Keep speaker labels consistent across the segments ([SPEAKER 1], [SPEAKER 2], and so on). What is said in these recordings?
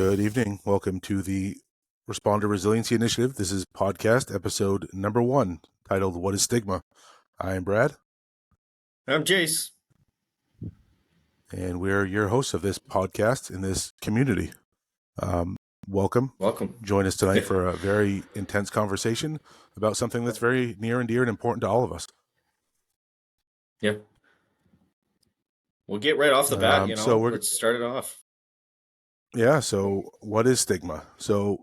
[SPEAKER 1] Good evening. Welcome to the Respond to Resiliency Initiative. This is podcast episode number 1, titled What is Stigma? I am Brad,
[SPEAKER 2] I'm Jace.
[SPEAKER 1] and we're your hosts of this podcast in this community. Welcome.
[SPEAKER 2] Welcome.
[SPEAKER 1] Join us tonight for a very intense conversation about something that's very near and dear and important to all of us.
[SPEAKER 2] Yeah. We'll get right off the bat, let's start it off.
[SPEAKER 1] Yeah, so what is stigma? So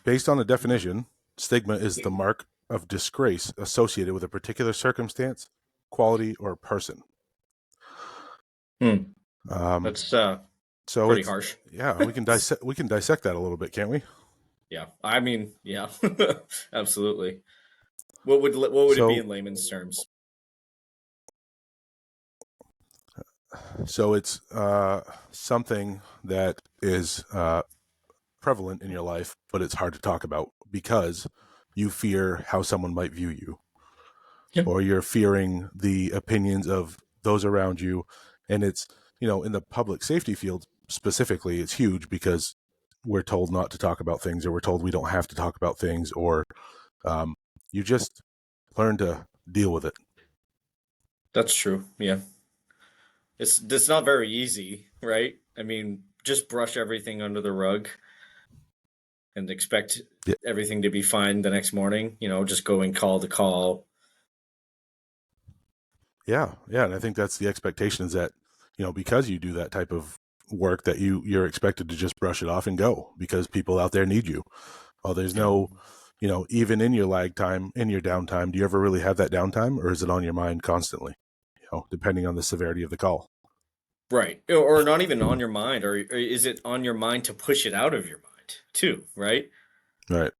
[SPEAKER 1] based on the definition, stigma is the mark of disgrace associated with a particular circumstance, quality, or person.
[SPEAKER 2] That's
[SPEAKER 1] So
[SPEAKER 2] pretty harsh.
[SPEAKER 1] Yeah, we can dissect that a little bit, can't we?
[SPEAKER 2] Yeah. I mean, yeah. Absolutely. What would it be in layman's terms?
[SPEAKER 1] So it's something that is prevalent in your life, but it's hard to talk about because you fear how someone might view you.
[SPEAKER 2] Yeah.
[SPEAKER 1] Or you're fearing the opinions of those around you. And it's, in the public safety field specifically, it's huge because we're told not to talk about things, or we're told we don't have to talk about things, or you just learn to deal with it.
[SPEAKER 2] That's true. Yeah. It's not very easy, right? I mean, just brush everything under the rug and expect everything to be fine the next morning, just going call to call.
[SPEAKER 1] Yeah. And I think that's the expectation, is that, because you do that type of work, that you're expected to just brush it off and go because people out there need you. Well, there's no, even in your lag time, in your downtime, do you ever really have that downtime, or is it on your mind constantly, depending on the severity of the call?
[SPEAKER 2] Right. Or not even on your mind, or is it on your mind to push it out of your mind too, right?
[SPEAKER 1] Right.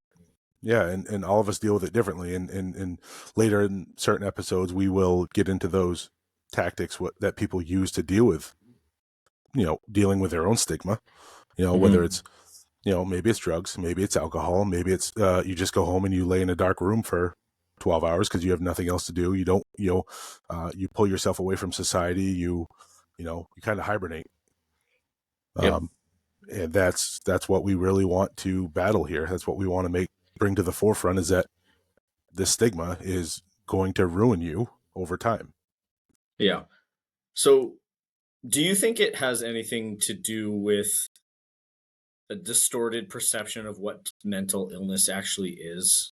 [SPEAKER 1] Yeah, and all of us deal with it differently. And later in certain episodes, we will get into those tactics that people use to deal with, dealing with their own stigma, whether it's, maybe it's drugs, maybe it's alcohol, maybe it's you just go home and you lay in a dark room for 12 hours because you have nothing else to do. You don't, you pull yourself away from society. You kind of hibernate.
[SPEAKER 2] Yep.
[SPEAKER 1] And that's what we really want to battle here. That's what we want to bring to the forefront, is that this stigma is going to ruin you over time.
[SPEAKER 2] Yeah. So do you think it has anything to do with a distorted perception of what mental illness actually is?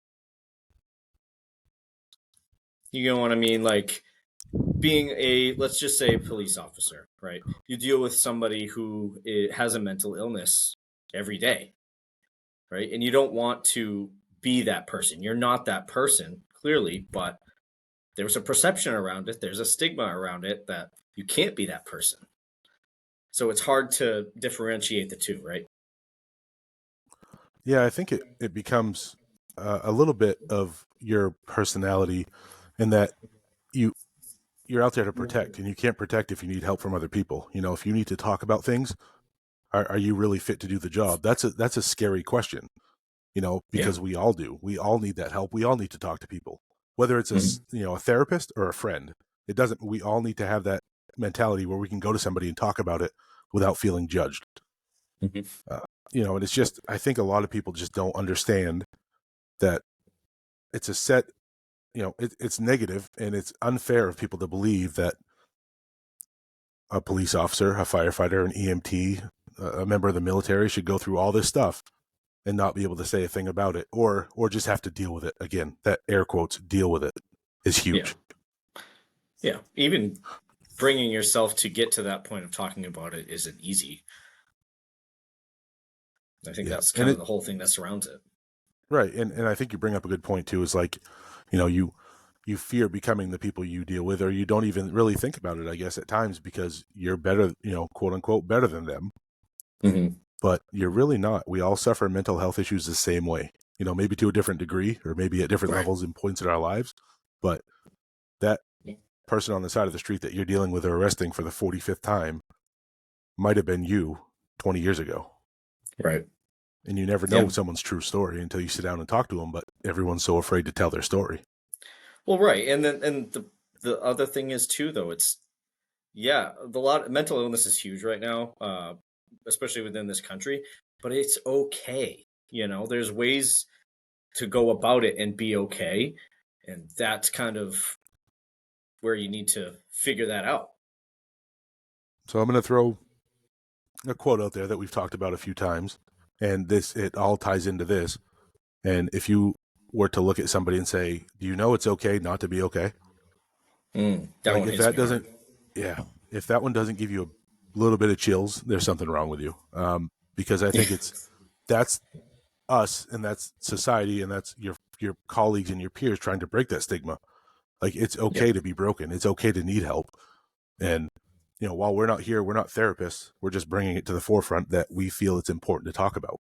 [SPEAKER 2] You know what I mean? Like being let's just say a police officer, right? You deal with somebody who has a mental illness every day, right? And you don't want to be that person. You're not that person, clearly, but there's a perception around it. There's a stigma around it that you can't be that person. So it's hard to differentiate the two, right?
[SPEAKER 1] Yeah, I think it becomes a little bit of your personality, in that you're out there to protect, and you can't protect if you need help from other people. If you need to talk about things, are you really fit to do the job? That's a scary question, because we all do. We all need that help. We all need to talk to people, whether it's a therapist or a friend. It doesn't. We all need to have that mentality where we can go to somebody and talk about it without feeling judged. And it's just, I think a lot of people just don't understand that it's a set, it's negative, and it's unfair of people to believe that a police officer, a firefighter, an EMT, a member of the military should go through all this stuff and not be able to say a thing about it, or just have to deal with it. Again, that air quotes, deal with it, is huge.
[SPEAKER 2] Yeah. Even bringing yourself to get to that point of talking about it isn't easy. I think that's kind of the whole thing that surrounds it.
[SPEAKER 1] Right. And I think you bring up a good point too, is like, you fear becoming the people you deal with, or you don't even really think about it, I guess, at times, because you're better, quote unquote, better than them. But you're really not. We all suffer mental health issues the same way, maybe to a different degree, or maybe at different levels and points in our lives. But that person on the side of the street that you're dealing with or arresting for the 45th time might have been you 20 years ago.
[SPEAKER 2] Right.
[SPEAKER 1] And you never know someone's true story until you sit down and talk to them, but everyone's so afraid to tell their story.
[SPEAKER 2] Well, right. And then, the other thing is too, though, mental illness is huge right now, especially within this country. but it's okay. There's ways to go about it and be okay. And that's kind of where you need to figure that out.
[SPEAKER 1] So I'm going to throw a quote out there that we've talked about a few times, and it all ties into this. And if you were to look at somebody and say, "Do you know it's okay not to be okay?"
[SPEAKER 2] That
[SPEAKER 1] Like
[SPEAKER 2] one
[SPEAKER 1] if
[SPEAKER 2] hits
[SPEAKER 1] that
[SPEAKER 2] me hard.
[SPEAKER 1] doesn't, yeah, if that one doesn't give you a little bit of chills, there's something wrong with you. Because I think that's us and that's society and that's your colleagues and your peers trying to break that stigma. Like it's
[SPEAKER 2] Yep.
[SPEAKER 1] okay to be broken. It's okay to need help. And while we're not here, we're not therapists. We're just bringing it to the forefront that we feel it's important to talk about.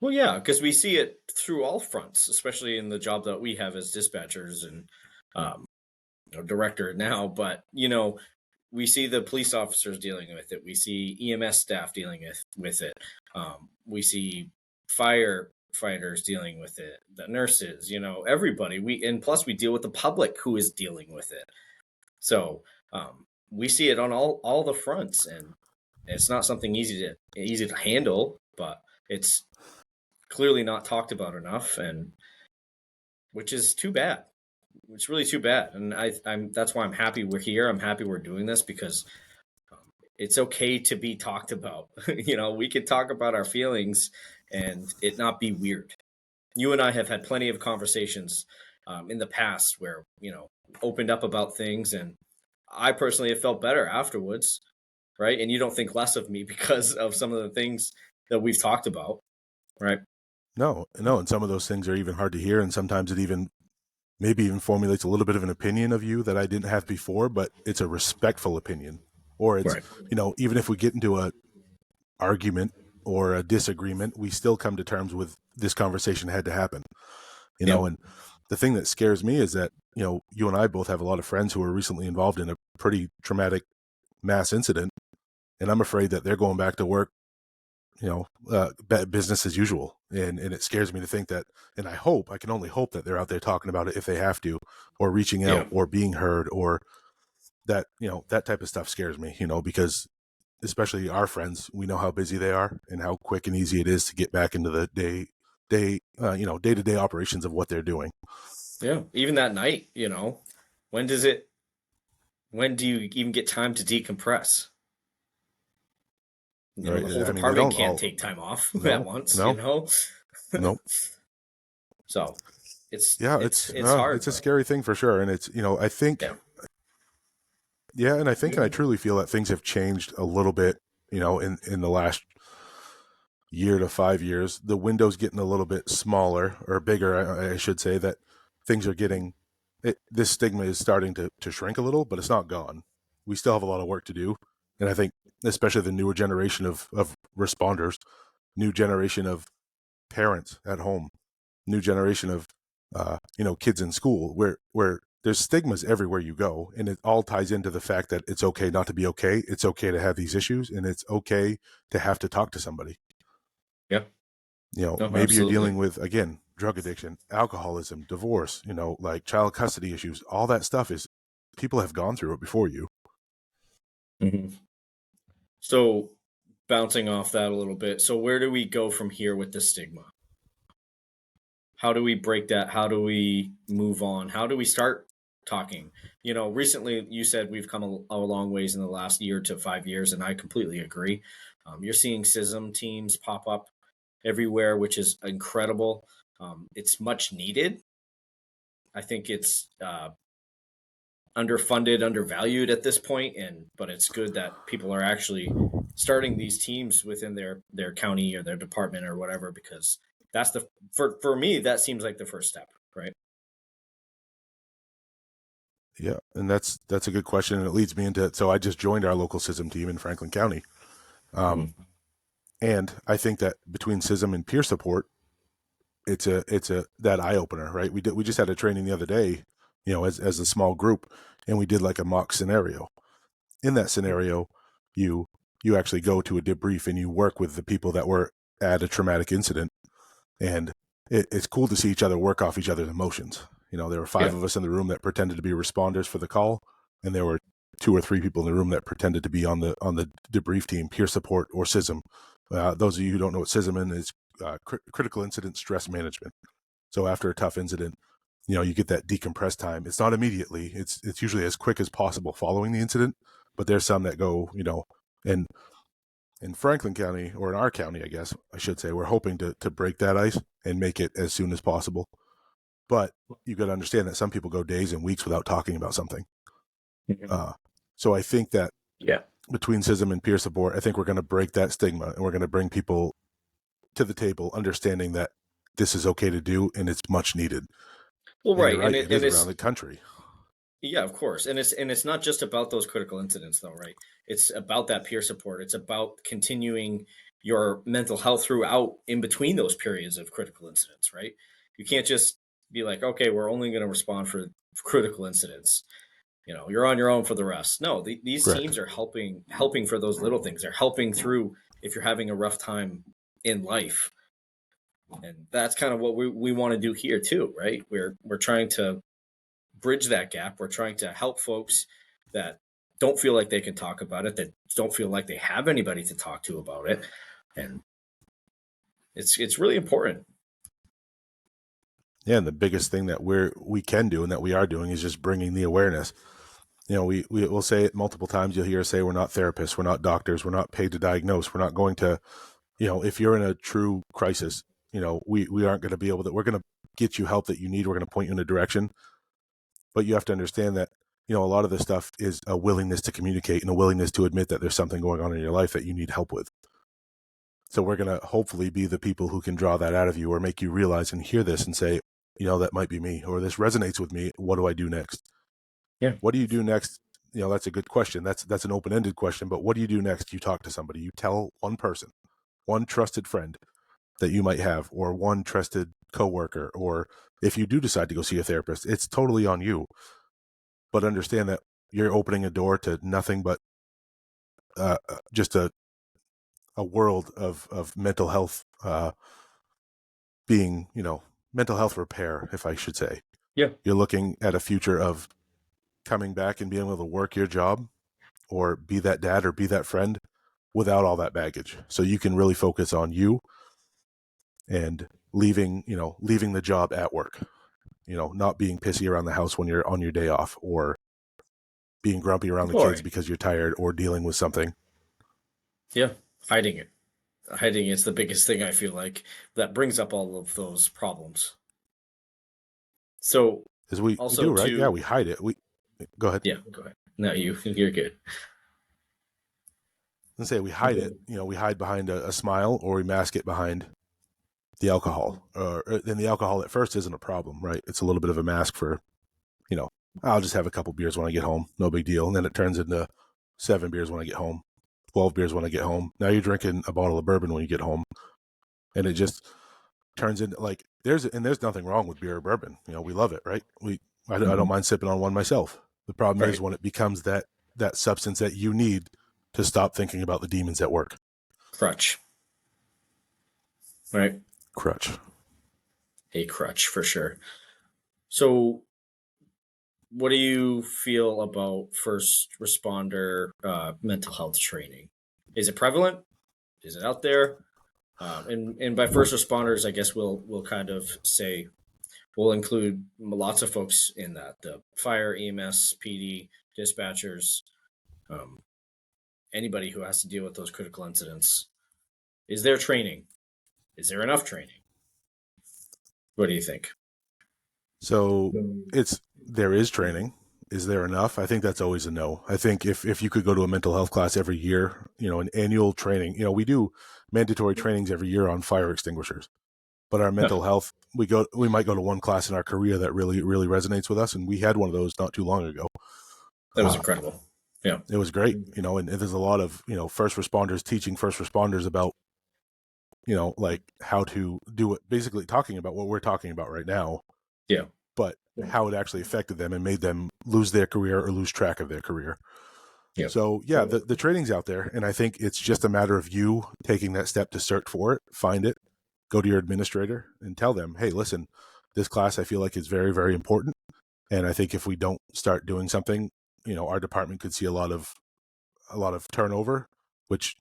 [SPEAKER 2] Well, yeah, because we see it through all fronts, especially in the job that we have as dispatchers and um, director now. But we see the police officers dealing with it. We see EMS staff dealing with it. We see firefighters dealing with it. The nurses, everybody. And plus we deal with the public who is dealing with it. So we see it on all the fronts, and it's not something easy to handle, but it's clearly not talked about enough, and which is too bad. It's really too bad, and I'm that's why I'm happy we're here. I'm happy we're doing this because um, it's okay to be talked about. We could talk about our feelings and it not be weird. You and I have had plenty of conversations in the past where opened up about things, and I personally have felt better afterwards, right? And you don't think less of me because of some of the things that we've talked about, right?
[SPEAKER 1] No, no, and some of those things are even hard to hear, and sometimes it even maybe even formulates a little bit of an opinion of you that I didn't have before, but it's a respectful opinion. Or it's,
[SPEAKER 2] Right.
[SPEAKER 1] even if we get into a argument or a disagreement, we still come to terms with this conversation had to happen.
[SPEAKER 2] Yep.
[SPEAKER 1] And the thing that scares me is that, you and I both have a lot of friends who were recently involved in a pretty traumatic mass incident, and I'm afraid that they're going back to work, business as usual. And it scares me to think that, and I can only hope that they're out there talking about it if they have to, or reaching
[SPEAKER 2] Yeah.
[SPEAKER 1] out or being heard, or that, that type of stuff scares me, because especially our friends, we know how busy they are and how quick and easy it is to get back into the day-to-day operations of what they're doing.
[SPEAKER 2] Yeah. Even that night, when does it when do you even get time to decompress?
[SPEAKER 1] Right.
[SPEAKER 2] The whole
[SPEAKER 1] I mean, they
[SPEAKER 2] department
[SPEAKER 1] don't
[SPEAKER 2] can't
[SPEAKER 1] all,
[SPEAKER 2] take time off at
[SPEAKER 1] no,
[SPEAKER 2] once.
[SPEAKER 1] no, no.
[SPEAKER 2] So it's
[SPEAKER 1] Yeah.
[SPEAKER 2] it's it's hard,
[SPEAKER 1] It's a
[SPEAKER 2] but
[SPEAKER 1] scary thing for sure. And it's, I think,
[SPEAKER 2] yeah.
[SPEAKER 1] yeah. And I truly feel that things have changed a little bit, in the last year to 5 years. The window's getting a little bit smaller or bigger, I should say, that things are getting, this stigma is starting to shrink a little, but it's not gone. We still have a lot of work to do. And I think, especially the newer generation of responders, new generation of parents at home, new generation of, kids in school, where there's stigmas everywhere you go. And it all ties into the fact that it's okay not to be okay. It's okay to have these issues, and it's okay to have to talk to somebody.
[SPEAKER 2] Yeah. No,
[SPEAKER 1] Maybe you're
[SPEAKER 2] absolutely.
[SPEAKER 1] dealing with, again, drug addiction, alcoholism, divorce, like child custody issues. All that stuff is, people have gone through it before you.
[SPEAKER 2] Hmm. So bouncing off that a little bit. So where do we go from here with the stigma? How do we break that? How do we move on? How do we start talking? Recently you said we've come a long ways in the last year to 5 years, and I completely agree. You're seeing CISM teams pop up everywhere, which is incredible. It's much needed. I think it's underfunded, undervalued at this point, and but it's good that people are actually starting these teams within their county or their department or whatever, because that's for me that seems like the first step, right?
[SPEAKER 1] Yeah, and that's a good question, and it leads me into, so I just joined our local CISM team in Franklin County. Um,
[SPEAKER 2] Mm-hmm.
[SPEAKER 1] and I think that between CISM and peer support, it's a that eye opener, right? We just had a training the other day, as a small group, and we did like a mock scenario. In that scenario, you you actually go to a debrief and you work with the people that were at a traumatic incident, and it's cool to see each other work off each other's emotions. There were five
[SPEAKER 2] Yeah.
[SPEAKER 1] of us in the room that pretended to be responders for the call, and there were two or three people in the room that pretended to be on the debrief team, peer support or CISM, Those of you who don't know what CISMN is, critical incident stress management. So after a tough incident, you get that decompressed time. It's not immediately. It's usually as quick as possible following the incident, but there's some that go, and in Franklin County, or in our county, I guess I should say, we're hoping to break that ice and make it as soon as possible. But you got to understand that some people go days and weeks without talking about something. So I think that
[SPEAKER 2] Yeah.
[SPEAKER 1] between CISM and peer support, I think we're going to break that stigma, and we're going to bring people to the table understanding that this is okay to do and it's much needed.
[SPEAKER 2] Well,
[SPEAKER 1] And you're
[SPEAKER 2] right,
[SPEAKER 1] right, it
[SPEAKER 2] and
[SPEAKER 1] is around
[SPEAKER 2] it's
[SPEAKER 1] the country.
[SPEAKER 2] yeah, of course, and it's not just about those critical incidents, though, right? It's about that peer support. It's about continuing your mental health throughout in between those periods of critical incidents, right? You can't just be like, okay, we're only going to respond for critical incidents. You're on your own for the rest. No, these
[SPEAKER 1] Correct.
[SPEAKER 2] teams are helping for those little things. They're helping through if you're having a rough time in life, and that's kind of what we want to do here too, right? We're trying to bridge that gap. We're trying to help folks that don't feel like they can talk about it, that don't feel like they have anybody to talk to about it, and it's really important.
[SPEAKER 1] Yeah, and the biggest thing that we can do and that we are doing is just bringing the awareness. We will say it multiple times. You'll hear us say we're not therapists, we're not doctors, we're not paid to diagnose. We're not going to, if you're in a true crisis, we aren't going to be able to. We're going to get you help that you need. We're going to point you in a direction, but you have to understand that a lot of this stuff is a willingness to communicate and a willingness to admit that there's something going on in your life that you need help with. So we're going to hopefully be the people who can draw that out of you or make you realize and hear this and say, that might be me, or this resonates with me. What do I do next?
[SPEAKER 2] Yeah,
[SPEAKER 1] What do you do next? That's a good question. That's an open-ended question, but what do you do next? You talk to somebody, you tell one person, one trusted friend that you might have, or one trusted coworker, or if you do decide to go see a therapist, it's totally on you. But understand that you're opening a door to nothing but just a world of mental health being, mental health repair, if I should say.
[SPEAKER 2] yeah,
[SPEAKER 1] You're looking at a future of coming back and being able to work your job or be that dad or be that friend without all that baggage. So you can really focus on you and leaving the job at work, not being pissy around the house when you're on your day off, or being grumpy around the kids
[SPEAKER 2] boy,
[SPEAKER 1] because you're tired or dealing with something.
[SPEAKER 2] yeah, hiding it. Hiding is the biggest thing I feel like that brings up all of those problems. So
[SPEAKER 1] As we
[SPEAKER 2] also
[SPEAKER 1] do, right? Yeah,
[SPEAKER 2] to
[SPEAKER 1] we hide it. We Go ahead.
[SPEAKER 2] yeah, go ahead. No, you're good.
[SPEAKER 1] Let's say we hide it. We hide behind a smile, or we mask it behind the alcohol. And the alcohol at first isn't a problem, right? It's a little bit of a mask for, you know, I'll just have a couple beers when I get home, no big deal. And then it turns into 7 beers when I get home, 12 beers when I get home. Now you're drinking a bottle of bourbon when you get home, and it just turns into like there's nothing wrong with beer or bourbon. We love it, right? I don't mind sipping on one myself. The problem is
[SPEAKER 2] Right,
[SPEAKER 1] when it becomes that substance that you need to stop thinking about the demons at work.
[SPEAKER 2] crutch. Right,
[SPEAKER 1] Crutch.
[SPEAKER 2] a crutch for sure. So what do you feel about first responder mental health training? Is it prevalent? Is it out there? And by first responders, I guess we'll kind of say we'll include lots of folks in that: the fire, EMS, PD, dispatchers, um, anybody who has to deal with those critical incidents. Is there training? Is there enough training? What do you think?
[SPEAKER 1] So there is training. Is there enough? I think that's always a no. I think if you could go to a mental health class every year, an annual training, we do mandatory trainings every year on fire extinguishers. But our
[SPEAKER 2] Huh,
[SPEAKER 1] mental health, we might go to one class in our career that really, really resonates with us. And we had one of those not too long ago.
[SPEAKER 2] that was incredible. Yeah.
[SPEAKER 1] It was great, and there's a lot of, first responders teaching first responders about, like how to do it, basically talking about what we're talking about right now,
[SPEAKER 2] Yeah.
[SPEAKER 1] but how it actually affected them and made them lose their career or lose track of their career.
[SPEAKER 2] Yeah.
[SPEAKER 1] So yeah, the training's out there, and I think it's just a matter of you taking that step to search for it, find it, go to your administrator and tell them, hey, listen, this class I feel like is very, very important. And I think if we don't start doing something, our department could see a lot of turnover, which,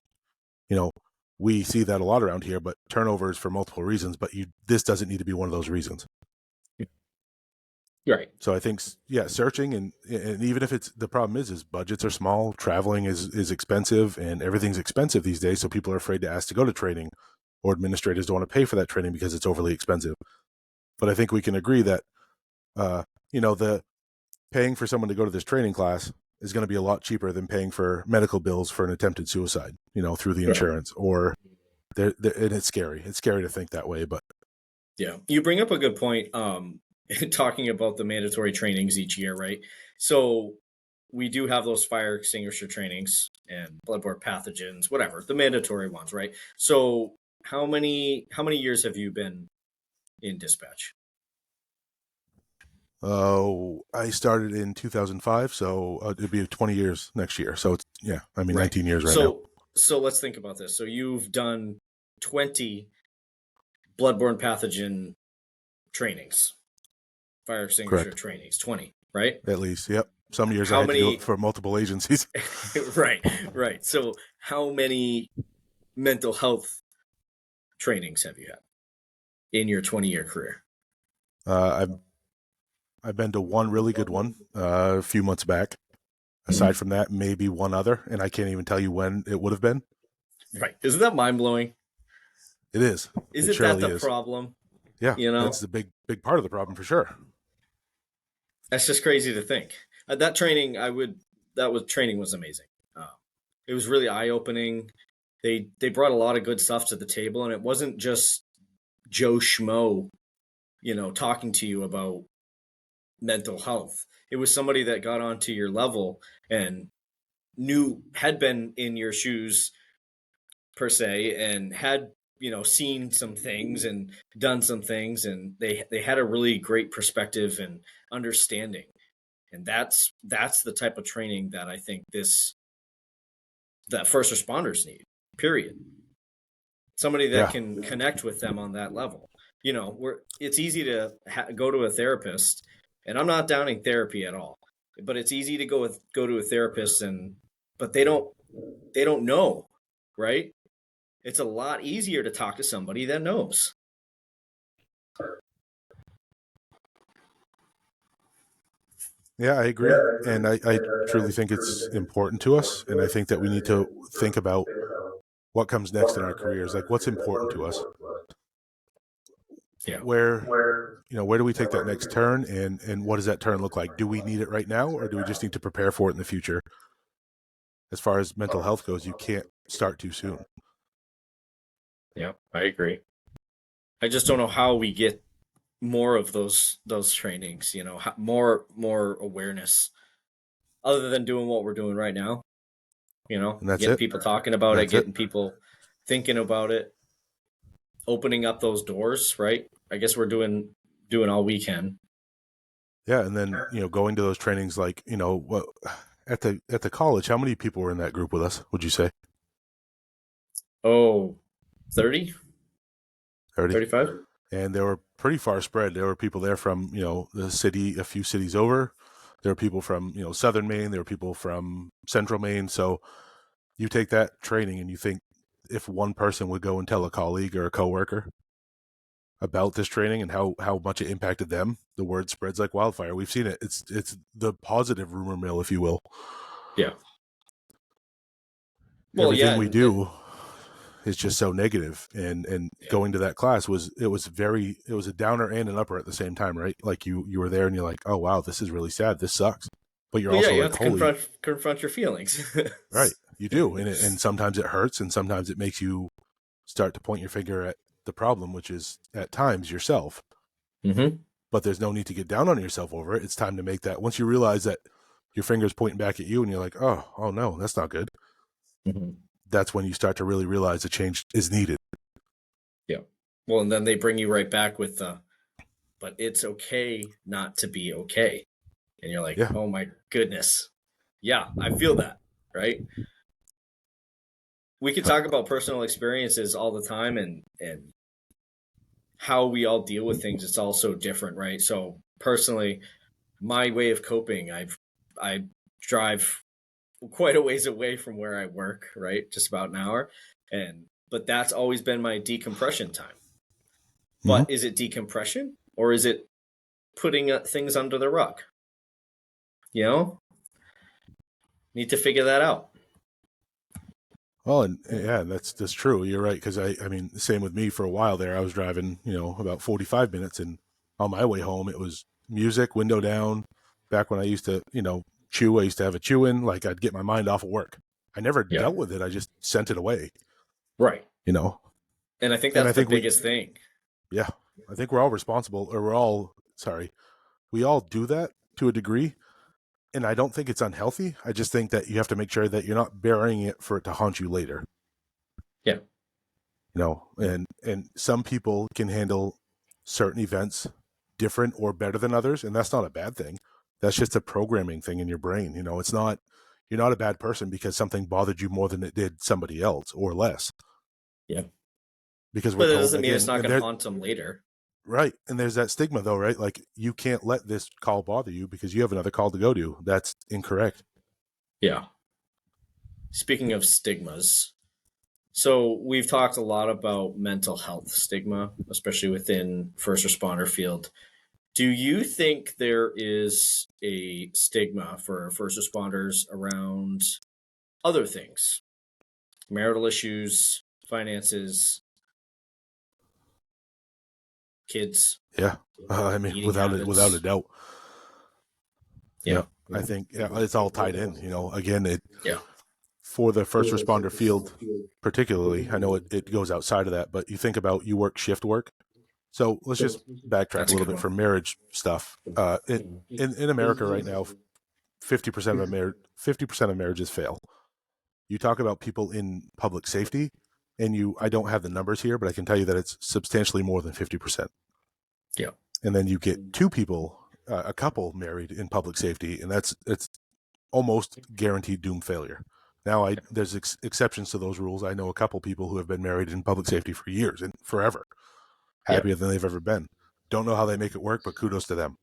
[SPEAKER 1] you know, we see that a lot around here, but turnovers for multiple reasons, but this doesn't need to be one of those reasons.
[SPEAKER 2] Right.
[SPEAKER 1] So I think, yeah, searching, and even if it's, the problem is budgets are small, traveling is expensive, and everything's expensive these days. So people are afraid to ask to go to training, or administrators don't want to pay for that training because it's overly expensive. But I think we can agree that, the paying for someone to go to this training class is going to be a lot cheaper than paying for medical bills for an attempted suicide, through the insurance, or and it's scary. It's scary to think that way, but
[SPEAKER 2] Yeah, you bring up a good point. Talking about the mandatory trainings each year, right? So we do have those fire extinguisher trainings and bloodborne pathogens, whatever the mandatory ones, right? So how many years have you been in dispatch?
[SPEAKER 1] I started in 2005, so it'd be 20 years next year. So it's, yeah, I mean,
[SPEAKER 2] Right.
[SPEAKER 1] 19 years right now.
[SPEAKER 2] So let's think about this. So you've done 20 bloodborne pathogen trainings, fire extinguisher
[SPEAKER 1] Correct.
[SPEAKER 2] trainings, 20, right?
[SPEAKER 1] At least, yep. Some years I
[SPEAKER 2] How
[SPEAKER 1] had to do it
[SPEAKER 2] many
[SPEAKER 1] for multiple agencies.
[SPEAKER 2] right, right. So how many mental health trainings have you had in your 20-year career?
[SPEAKER 1] I've been to one really good one a few months back. Aside
[SPEAKER 2] Mhm.
[SPEAKER 1] from that, maybe one other, and I can't even tell you when it would have been.
[SPEAKER 2] Right. Isn't that mind blowing?
[SPEAKER 1] It is. It
[SPEAKER 2] Isn't that
[SPEAKER 1] surely
[SPEAKER 2] the
[SPEAKER 1] is.
[SPEAKER 2] problem?
[SPEAKER 1] Yeah,
[SPEAKER 2] You
[SPEAKER 1] that's
[SPEAKER 2] know,
[SPEAKER 1] the big part of the problem for sure.
[SPEAKER 2] that's just crazy to think. That training, training was amazing. Uh, it was really eye opening. They brought a lot of good stuff to the table, and it wasn't just Joe Schmo, talking to you about mental health. It was somebody that got onto your level and had been in your shoes per se, and had seen some things and done some things, and they had a really great perspective and understanding. And that's the type of training that I think this that first responders need, period. Somebody that
[SPEAKER 1] Yeah,
[SPEAKER 2] can connect with them on that level. It's easy to go to a therapist, and I'm not downing therapy at all, but it's easy to go to a therapist, but they don't know, right? It's a lot easier to talk to somebody that knows.
[SPEAKER 1] yeah, I agree, and I truly think it's important to us, and I think that we need to think about what comes next in our careers, like what's important to us,
[SPEAKER 2] Yeah.
[SPEAKER 1] where where do we take that next turn, and what does that turn look like? Do we need it right now, or do we just need to prepare for it in the future? As far as mental health goes, you can't start too soon.
[SPEAKER 2] Yeah, I agree. I just don't know how we get more of those trainings, more awareness, other than doing what we're doing right now,
[SPEAKER 1] And that's
[SPEAKER 2] getting
[SPEAKER 1] it.
[SPEAKER 2] people talking about it,
[SPEAKER 1] That's it.
[SPEAKER 2] getting people thinking about it, opening up those doors, right? I guess we're doing all we can.
[SPEAKER 1] Yeah, and then going to those trainings, like what at the college, how many people were in that group with us? Would you say
[SPEAKER 2] Oh, 30,
[SPEAKER 1] 30?
[SPEAKER 2] 35?
[SPEAKER 1] And they were pretty far spread. There were people there from the city, a few cities over. There were people from southern Maine. There were people from central Maine. So you take that training and you think, if one person would go and tell a colleague or a coworker about this training and how much it impacted them, the word spreads like wildfire. We've seen it. It's the positive rumor mill, if you will.
[SPEAKER 2] Yeah. Well, yeah,
[SPEAKER 1] Everything we
[SPEAKER 2] and
[SPEAKER 1] do is just so negative, and
[SPEAKER 2] yeah.
[SPEAKER 1] going to that class it was a downer and an upper at the same time, right? Like you were there and you're like, oh wow, this is really sad, this sucks, but you're
[SPEAKER 2] Well, yeah,
[SPEAKER 1] also
[SPEAKER 2] you have
[SPEAKER 1] like,
[SPEAKER 2] to
[SPEAKER 1] holy,
[SPEAKER 2] confront your feelings.
[SPEAKER 1] right, you do. And sometimes it hurts, and sometimes it makes you start to point your finger at the problem, which is at times yourself.
[SPEAKER 2] Hmm.
[SPEAKER 1] But there's no need to get down on yourself over it. It's time to make that, once you realize that your finger's pointing back at you and you're like, oh no, that's not good,
[SPEAKER 2] Hmm.
[SPEAKER 1] that's when you start to really realize a change is needed.
[SPEAKER 2] Yeah. Well, and then they bring you right back with but it's okay not to be okay. And you're like,
[SPEAKER 1] Yeah.
[SPEAKER 2] oh my goodness. Yeah, I feel that, right? We could talk about personal experiences all the time, and how we all deal with things. It's all so different, right? So personally, my way of coping, I drive quite a ways away from where I work, right? Just about an hour. but that's always been my decompression time.
[SPEAKER 1] Hmm.
[SPEAKER 2] But is it decompression or is it putting things under the rug? You know, need to figure that out.
[SPEAKER 1] Well, and yeah, that's true. You're right, because I mean, same with me for a while there. I was driving, about 45 minutes, and on my way home, it was music, window down. Back when I used to, chew, I used to have a chew in. Like I'd get my mind off of work. I never
[SPEAKER 2] Yeah.
[SPEAKER 1] dealt with it. I just sent it away.
[SPEAKER 2] Right.
[SPEAKER 1] You know,
[SPEAKER 2] And I think
[SPEAKER 1] and
[SPEAKER 2] that's
[SPEAKER 1] I
[SPEAKER 2] the
[SPEAKER 1] think we,
[SPEAKER 2] biggest thing.
[SPEAKER 1] yeah, I think we're all responsible, or we're all sorry, we all do that to a degree. And I don't think it's unhealthy. I just think that you have to make sure that you're not burying it for it to haunt you later.
[SPEAKER 2] Yeah.
[SPEAKER 1] And some people can handle certain events different or better than others, and that's not a bad thing. That's just a programming thing in your brain. It's not, you're not a bad person because something bothered you more than it did somebody else or less.
[SPEAKER 2] Yeah.
[SPEAKER 1] Because we're
[SPEAKER 2] But it
[SPEAKER 1] told
[SPEAKER 2] doesn't mean it's
[SPEAKER 1] again,
[SPEAKER 2] not
[SPEAKER 1] and
[SPEAKER 2] going to
[SPEAKER 1] there,
[SPEAKER 2] haunt them later.
[SPEAKER 1] right, and there's that stigma though, right? Like you can't let this call bother you because you have another call to go to. That's incorrect.
[SPEAKER 2] Yeah. Speaking of stigmas, so we've talked a lot about mental health stigma, especially within first responder field. Do you think there is a stigma for first responders around other things? Marital issues, finances, kids,
[SPEAKER 1] Yeah, I mean,
[SPEAKER 2] eating
[SPEAKER 1] without a
[SPEAKER 2] habits.
[SPEAKER 1] doubt.
[SPEAKER 2] Yeah.
[SPEAKER 1] Yeah, I think yeah, it's all tied in. Again, it
[SPEAKER 2] Yeah.
[SPEAKER 1] for the first responder field, particularly. I know it goes outside of that, but you think about you work shift work. So let's just backtrack a
[SPEAKER 2] That's a
[SPEAKER 1] little
[SPEAKER 2] good
[SPEAKER 1] bit
[SPEAKER 2] one.
[SPEAKER 1] for marriage stuff. In America right now, 50% of 50% of marriages fail. You talk about people in public safety, and I don't have the numbers here, but I can tell you that it's substantially more than 50%.
[SPEAKER 2] Yeah.
[SPEAKER 1] And then you get two people, a couple married in public safety, and it's almost guaranteed doom failure. Now, there's exceptions to those rules. I know a couple people who have been married in public safety for years and forever,
[SPEAKER 2] Yeah.
[SPEAKER 1] happier than they've ever been. Don't know how they make it work, but kudos to them.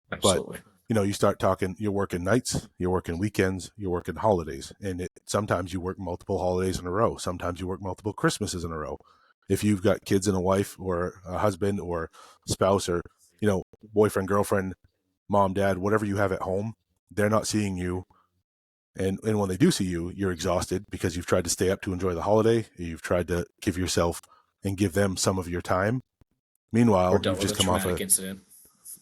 [SPEAKER 1] But
[SPEAKER 2] Absolutely.
[SPEAKER 1] you start talking. You're working nights, you're working weekends, you're working holidays, and sometimes you work multiple holidays in a row. Sometimes you work multiple Christmases in a row. If you've got kids and a wife, or a husband, or spouse, or boyfriend, girlfriend, mom, dad, whatever you have at home, they're not seeing you. And when they do see you, you're exhausted because you've tried to stay up to enjoy the holiday. You've tried to give yourself and give them some of your time.
[SPEAKER 2] Or
[SPEAKER 1] Meanwhile,
[SPEAKER 2] dealt
[SPEAKER 1] you've
[SPEAKER 2] with a
[SPEAKER 1] just come off
[SPEAKER 2] traumatic incident.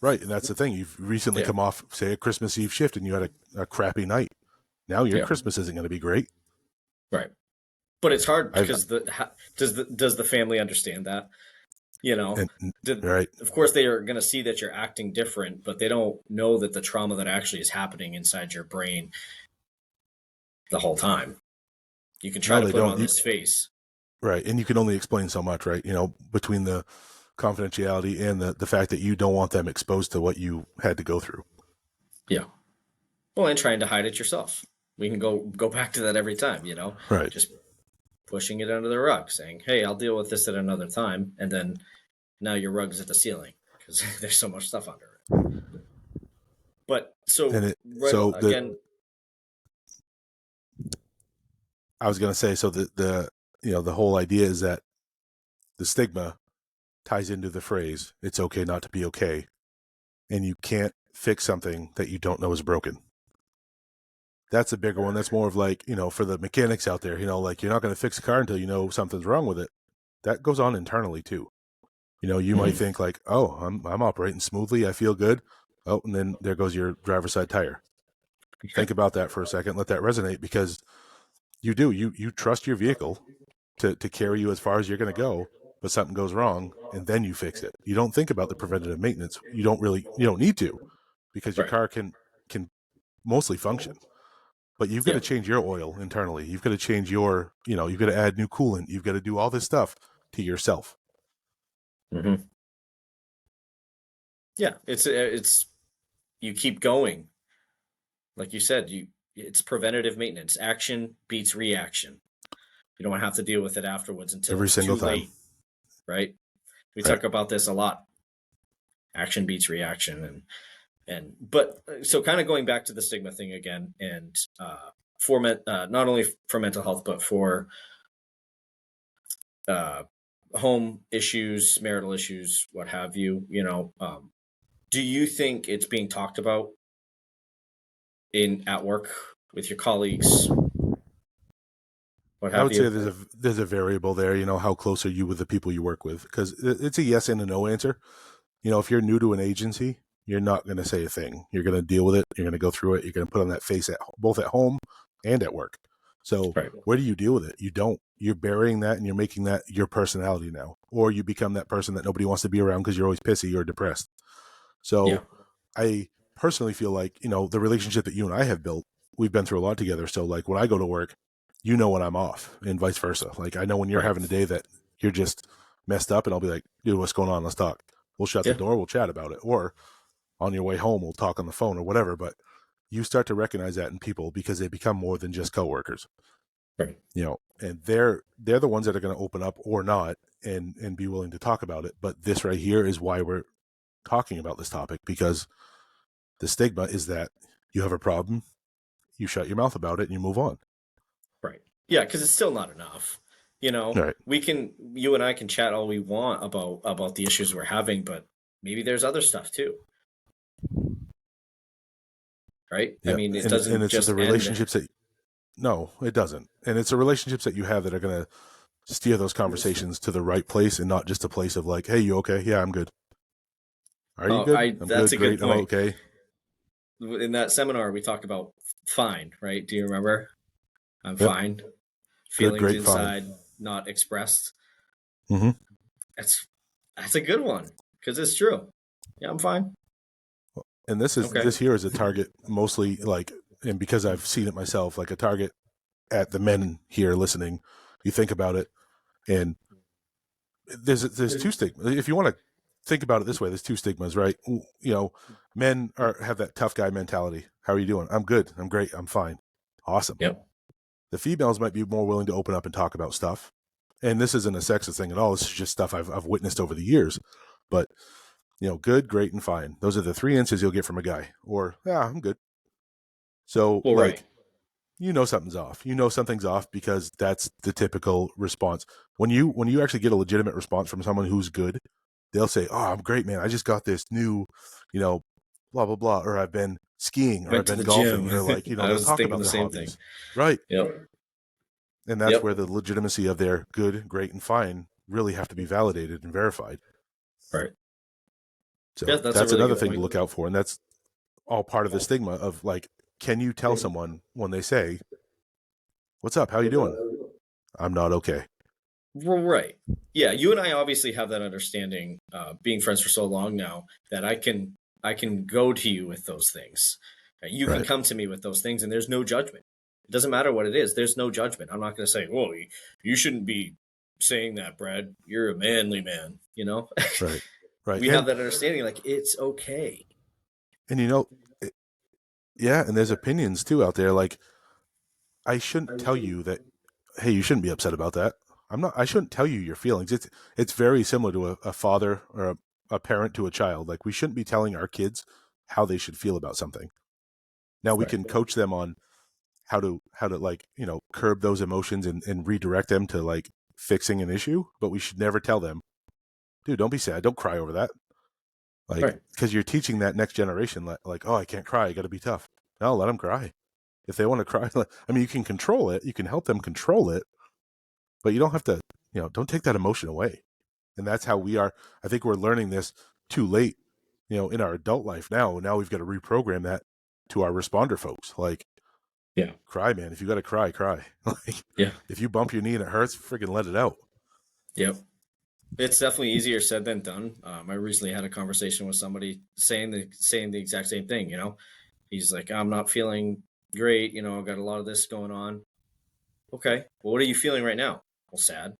[SPEAKER 1] right. And that's the thing. You've recently
[SPEAKER 2] Yeah.
[SPEAKER 1] come off, say, a Christmas Eve shift, and you had a crappy night. Now your
[SPEAKER 2] Yeah.
[SPEAKER 1] Christmas isn't going to be great.
[SPEAKER 2] Right. But it's hard
[SPEAKER 1] I've,
[SPEAKER 2] because does the family understand that? You know,
[SPEAKER 1] and,
[SPEAKER 2] did,
[SPEAKER 1] right.
[SPEAKER 2] of course they are going to see that you're acting different, but they don't know that the trauma that actually is happening inside your brain the whole time. You can try
[SPEAKER 1] No,
[SPEAKER 2] to
[SPEAKER 1] they
[SPEAKER 2] put
[SPEAKER 1] don't.
[SPEAKER 2] on this face.
[SPEAKER 1] Right. And you can only explain so much, right? Between the confidentiality and the fact that you don't want them exposed to what you had to go through.
[SPEAKER 2] Yeah. Well, and trying to hide it yourself. We can go back to that every time,
[SPEAKER 1] Right.
[SPEAKER 2] just pushing it under the rug, saying, "Hey, I'll deal with this at another time," and then now your rug's at the ceiling because there's so much stuff under it. But
[SPEAKER 1] And
[SPEAKER 2] so right
[SPEAKER 1] so
[SPEAKER 2] again,
[SPEAKER 1] I was going to say, so the whole idea is that the stigma ties into the phrase, it's okay not to be okay. And you can't fix something that you don't know is broken. That's a bigger one. That's more of like, for the mechanics out there, like you're not going to fix a car until you know something's wrong with it. That goes on internally too. You might
[SPEAKER 2] Mhm.
[SPEAKER 1] think like, oh, I'm operating smoothly. I feel good. Oh, and then there goes your driver's side tire.
[SPEAKER 2] Yeah.
[SPEAKER 1] Think about that for a second. Let that resonate, because you trust your vehicle to carry you as far as you're going to go, but something goes wrong and then you fix it. You don't think about the preventative maintenance. You don't need to, because your
[SPEAKER 2] Right.
[SPEAKER 1] car can mostly function. But you've got
[SPEAKER 2] Yeah.
[SPEAKER 1] to change your oil internally. You've got to change you've got to add new coolant. You've got to do all this stuff to yourself.
[SPEAKER 2] Hmm. Yeah. It's you keep going, like you said. It's preventative maintenance. Action beats reaction. You don't have to deal with it afterwards until
[SPEAKER 1] Every
[SPEAKER 2] it's
[SPEAKER 1] single
[SPEAKER 2] too
[SPEAKER 1] time.
[SPEAKER 2] late. Right. We
[SPEAKER 1] Right.
[SPEAKER 2] talk about this a lot. Action beats reaction, but so kind of going back to the stigma thing again, and not only for mental health but for uh, home issues, marital issues, what have you. Do you think it's being talked about in at work with your colleagues, what
[SPEAKER 1] I
[SPEAKER 2] have
[SPEAKER 1] would say
[SPEAKER 2] you?
[SPEAKER 1] there's a variable there. You know, how close are you with the people you work with? Because it's a yes and a no answer. You know, if you're new to an agency, you're not going to say a thing. You're going to deal with it. You're going to go through it. You're going to put on that face both at home and at work. So
[SPEAKER 2] Right.
[SPEAKER 1] where do you deal with it? You don't. You're burying that and you're making that your personality now, or you become that person that nobody wants to be around because you're always pissy or depressed.
[SPEAKER 2] Yeah.
[SPEAKER 1] So I personally feel like, you know, the relationship that you and I have built, we've been through a lot together. So like when I go to work, you know when I'm off and vice versa. Like I know when you're
[SPEAKER 2] Right.
[SPEAKER 1] having a day that you're just messed up and I'll be like, dude, what's going on? Let's talk. We'll shut the
[SPEAKER 2] Yeah.
[SPEAKER 1] door, we'll chat about it. Or on your way home, we'll talk on the phone or whatever. But you start to recognize that in people because they become more than just coworkers,
[SPEAKER 2] Right.
[SPEAKER 1] you know, and they're the ones that are going to open up or not and be willing to talk about it. But this right here is why we're talking about this topic, because the stigma is that you have a problem, you shut your mouth about it, and you move on.
[SPEAKER 2] Right. Yeah, because it's still not enough.
[SPEAKER 1] All right.
[SPEAKER 2] You and I can chat all we want about the issues we're having, but maybe there's other stuff too, right? I
[SPEAKER 1] Yeah.
[SPEAKER 2] mean, it
[SPEAKER 1] And
[SPEAKER 2] doesn't
[SPEAKER 1] it's the
[SPEAKER 2] just end there.
[SPEAKER 1] relationships that, no, it doesn't. And it's the relationships that you have that are going to steer those conversations to the right place and not just a place of like, hey, you okay? Yeah, I'm good. Are you
[SPEAKER 2] Oh,
[SPEAKER 1] good?
[SPEAKER 2] I
[SPEAKER 1] I'm
[SPEAKER 2] that's
[SPEAKER 1] good.
[SPEAKER 2] a good
[SPEAKER 1] Great. I'm
[SPEAKER 2] point.
[SPEAKER 1] okay.
[SPEAKER 2] In that seminar, we talked about fine, right? Do you remember? I'm
[SPEAKER 1] Yep.
[SPEAKER 2] fine.
[SPEAKER 1] Good,
[SPEAKER 2] Feelings
[SPEAKER 1] great, fine.
[SPEAKER 2] inside not expressed.
[SPEAKER 1] Mm-hmm.
[SPEAKER 2] That's that's a good one because it's true. Yeah, I'm fine.
[SPEAKER 1] And
[SPEAKER 2] Okay.
[SPEAKER 1] this here is a target mostly like, and because I've seen it myself, like a target at the men here listening. You think about it, and there's two stigmas. If you want to think about it this way, there's two stigmas, right? You know, men are have that tough guy mentality. How are you doing? I'm good. I'm great. I'm fine. Awesome.
[SPEAKER 2] Yep.
[SPEAKER 1] The females might be more willing to open up and talk about stuff. And this isn't a sexist thing at all. This is just stuff I've witnessed over the years. But, you know, good, great, and fine. Those are the three answers you'll get from a guy. Or, yeah, I'm good. So,
[SPEAKER 2] Well, right.
[SPEAKER 1] like, you know something's off. You know something's off because that's the typical response. When you actually get a legitimate response from someone who's good, they'll say, "Oh, I'm great, man. I just got this new, you know, blah blah blah, or I've been skiing, or I've
[SPEAKER 2] Went to
[SPEAKER 1] been
[SPEAKER 2] the
[SPEAKER 1] golfing,"
[SPEAKER 2] gym.
[SPEAKER 1] or like, you know,
[SPEAKER 2] I
[SPEAKER 1] they'll
[SPEAKER 2] was
[SPEAKER 1] talk
[SPEAKER 2] thinking
[SPEAKER 1] about
[SPEAKER 2] the
[SPEAKER 1] their
[SPEAKER 2] same thing.
[SPEAKER 1] hobbies, right?
[SPEAKER 2] Yep.
[SPEAKER 1] And that's where
[SPEAKER 2] Yep.
[SPEAKER 1] the legitimacy of their good, great, and fine really have to be validated and verified.
[SPEAKER 2] Right. Yeah,
[SPEAKER 1] So
[SPEAKER 2] that's a
[SPEAKER 1] that's
[SPEAKER 2] really
[SPEAKER 1] another
[SPEAKER 2] good
[SPEAKER 1] thing to
[SPEAKER 2] point.
[SPEAKER 1] look out for, and that's all part of the stigma of like, can you tell someone when they say, "What's up? How you doing?" I'm not okay.
[SPEAKER 2] Well, right. Yeah, you and I obviously have that understanding, being friends for so long now, that I can go to you with those things. You can
[SPEAKER 1] Right.
[SPEAKER 2] come to me with those things, and there's no judgment. It doesn't matter what it is. There's no judgment. I'm not going to say, "Well, you shouldn't be saying that, Brad. You're a manly man."
[SPEAKER 1] Right. Right.
[SPEAKER 2] We have that understanding. Like it's okay.
[SPEAKER 1] And you know, yeah, and there's opinions too out there. Like, I shouldn't tell you that, hey, you shouldn't be upset about that. I shouldn't tell you your feelings. It's very similar to a father or a parent to a child. Like, we shouldn't be telling our kids how they should feel about something. Now we
[SPEAKER 2] Right.
[SPEAKER 1] can coach them on how to like, you know, curb those emotions and redirect them to like fixing an issue, but we should never tell them, dude, don't be sad, don't cry over that. Like,
[SPEAKER 2] Right.
[SPEAKER 1] because you're teaching that next generation, like, oh, I can't cry, I got to be tough. No, let them cry if they want to cry. I mean, you can control it, you can help them control it, but you don't have to, you know, don't take that emotion away. And that's how we are. I think we're learning this too late, you know, in our adult life now. Now we've got to reprogram that to our responder folks. Like,
[SPEAKER 2] Yeah.
[SPEAKER 1] cry, man. If you got to cry, cry. Like,
[SPEAKER 2] Yeah.
[SPEAKER 1] if you bump your knee and it hurts, freaking let it out.
[SPEAKER 2] Yep. It's definitely easier said than done. I recently had a conversation with somebody saying the exact same thing. He's like, "I'm not feeling great. I've got a lot of this going on." Okay, well, what are you feeling right now? Well, sad.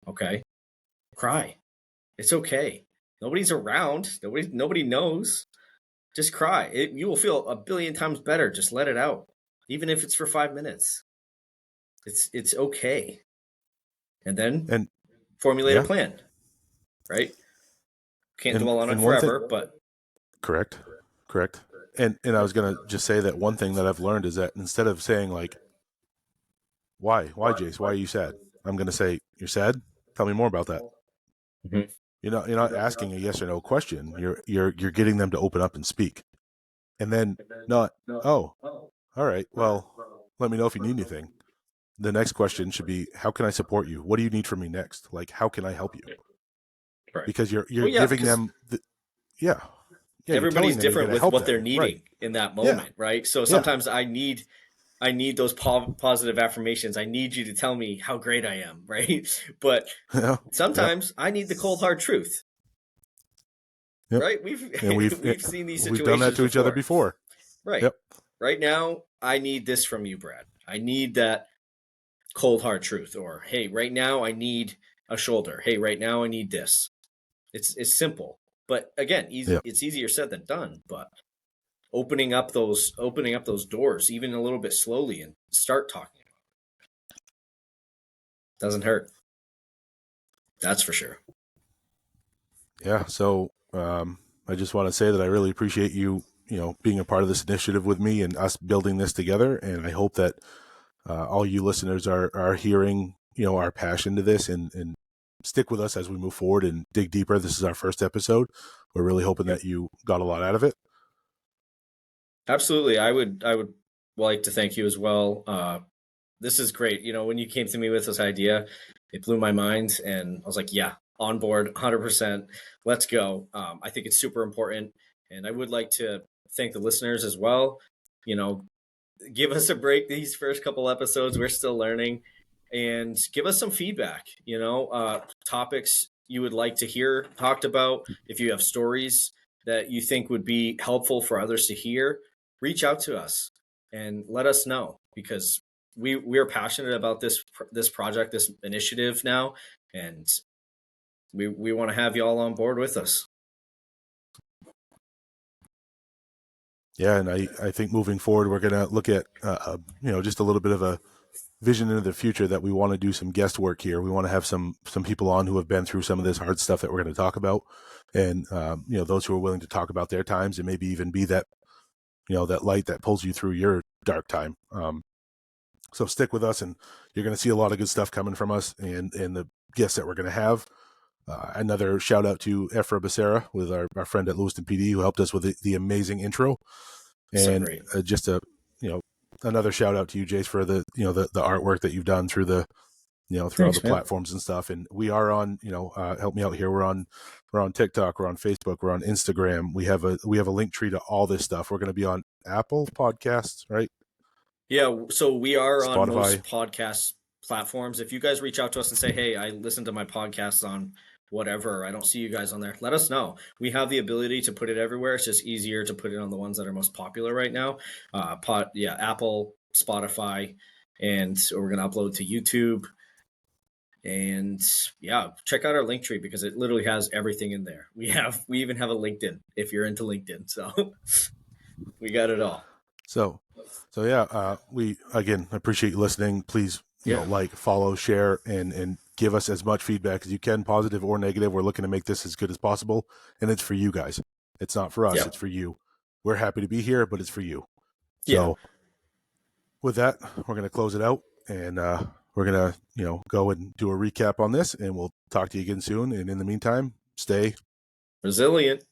[SPEAKER 2] Okay, cry. It's okay. Nobody's around. Nobody knows. Just cry. You will feel a billion times better. Just let it out, even if it's for 5 minutes. It's okay, and then
[SPEAKER 1] And
[SPEAKER 2] formulate a
[SPEAKER 1] yeah,
[SPEAKER 2] plan. Right? Can't
[SPEAKER 1] and
[SPEAKER 2] dwell on it
[SPEAKER 1] and one thing,
[SPEAKER 2] forever, but
[SPEAKER 1] correct, correct. And I was gonna just say that one thing that I've learned is that instead of saying like, why, Jace, why are you sad? I'm gonna say, you're sad. Tell me more about that.
[SPEAKER 2] Mhm.
[SPEAKER 1] You're not asking a yes or no question. You're getting them to open up and speak. And then not, oh, all right, well, let me know if you need anything. The next question should be, how can I support you? What do you need from me next? Like, how can I help you?
[SPEAKER 2] Right.
[SPEAKER 1] Because you're
[SPEAKER 2] Well, yeah,
[SPEAKER 1] giving
[SPEAKER 2] because
[SPEAKER 1] them yeah. Yeah, you're telling
[SPEAKER 2] everybody's
[SPEAKER 1] them you're
[SPEAKER 2] different
[SPEAKER 1] going to
[SPEAKER 2] with
[SPEAKER 1] help
[SPEAKER 2] what they're
[SPEAKER 1] them. Right.
[SPEAKER 2] needing in that
[SPEAKER 1] Yeah.
[SPEAKER 2] moment, right? So
[SPEAKER 1] Yeah.
[SPEAKER 2] sometimes I need those positive affirmations. I need you to tell me how great I am, right? But
[SPEAKER 1] Yeah. Yep.
[SPEAKER 2] sometimes I need the cold hard truth,
[SPEAKER 1] Yep.
[SPEAKER 2] right?
[SPEAKER 1] And
[SPEAKER 2] We've seen these
[SPEAKER 1] we've done that
[SPEAKER 2] situations
[SPEAKER 1] to each other
[SPEAKER 2] before.
[SPEAKER 1] before.
[SPEAKER 2] Right.
[SPEAKER 1] Yep.
[SPEAKER 2] Right now, I need this from you, Brad. I need that cold hard truth. Or hey, right now I need a shoulder. Hey, right now I need this. It's simple. But again,
[SPEAKER 1] Yep.
[SPEAKER 2] it's easier said than done. But opening up those doors, even a little bit slowly, and start talking. Doesn't hurt. That's for sure.
[SPEAKER 1] Yeah. So I just want to say that I really appreciate you, being a part of this initiative with me and us building this together. And I hope that all you listeners are hearing, our passion to this and stick with us as we move forward and dig deeper. This is our first episode. We're really hoping
[SPEAKER 2] Yep.
[SPEAKER 1] that you got a lot out of it.
[SPEAKER 2] Absolutely. I would like to thank you as well. This is great. You know, when you came to me with this idea, it blew my mind, and I was like, yeah, on board, 100%. Let's go. I think it's super important, and I would like to thank the listeners as well. You know, give us a break these first couple episodes. We're still learning, and give us some feedback. Topics you would like to hear talked about. If you have stories that you think would be helpful for others to hear, reach out to us and let us know, because we are passionate about this project, this initiative now, and we want to have you all on board with us.
[SPEAKER 1] Yeah. And I think moving forward, we're going to look at, just a little bit of a vision into the future that we want to do some guest work here. We want to have some people on who have been through some of this hard stuff that we're going to talk about. And, those who are willing to talk about their times and maybe even be that, that light that pulls you through your dark time. So stick with us, and you're going to see a lot of good stuff coming from us and the guests that we're going to have. Another shout out to Efra Becerra with our friend at Lewiston PD who helped us with the amazing intro.
[SPEAKER 2] So
[SPEAKER 1] And
[SPEAKER 2] great.
[SPEAKER 1] just another shout out to you, Jace, for the artwork that you've done through through all the
[SPEAKER 2] Thanks, man.
[SPEAKER 1] platforms and stuff. And we are on, help me out here. We're on TikTok, we're on Facebook, we're on Instagram. We have a link tree to all this stuff. We're going to be on Apple Podcasts, right?
[SPEAKER 2] Yeah, so we are on
[SPEAKER 1] Spotify.
[SPEAKER 2] most podcast platforms. If you guys reach out to us and say, "Hey, I listened to my podcasts on whatever. I don't see you guys on there." Let us know. We have the ability to put it everywhere. It's just easier to put it on the ones that are most popular right now. Apple, Spotify, and we're gonna upload to YouTube. And yeah, check out our link tree because it literally has everything in there. We even have a LinkedIn if you're into LinkedIn. So we got it all.
[SPEAKER 1] So yeah, we again appreciate you listening. Please,
[SPEAKER 2] Yeah.
[SPEAKER 1] like, follow, share, and give us as much feedback as you can, positive or negative. We're looking to make this as good as possible, and it's for you guys. It's not for us.
[SPEAKER 2] Yeah.
[SPEAKER 1] It's for you. We're happy to be here, but it's for you.
[SPEAKER 2] Yeah.
[SPEAKER 1] So with that, we're going to close it out, and we're going to go and do a recap on this, and we'll talk to you again soon. And in the meantime, stay
[SPEAKER 2] Resilient.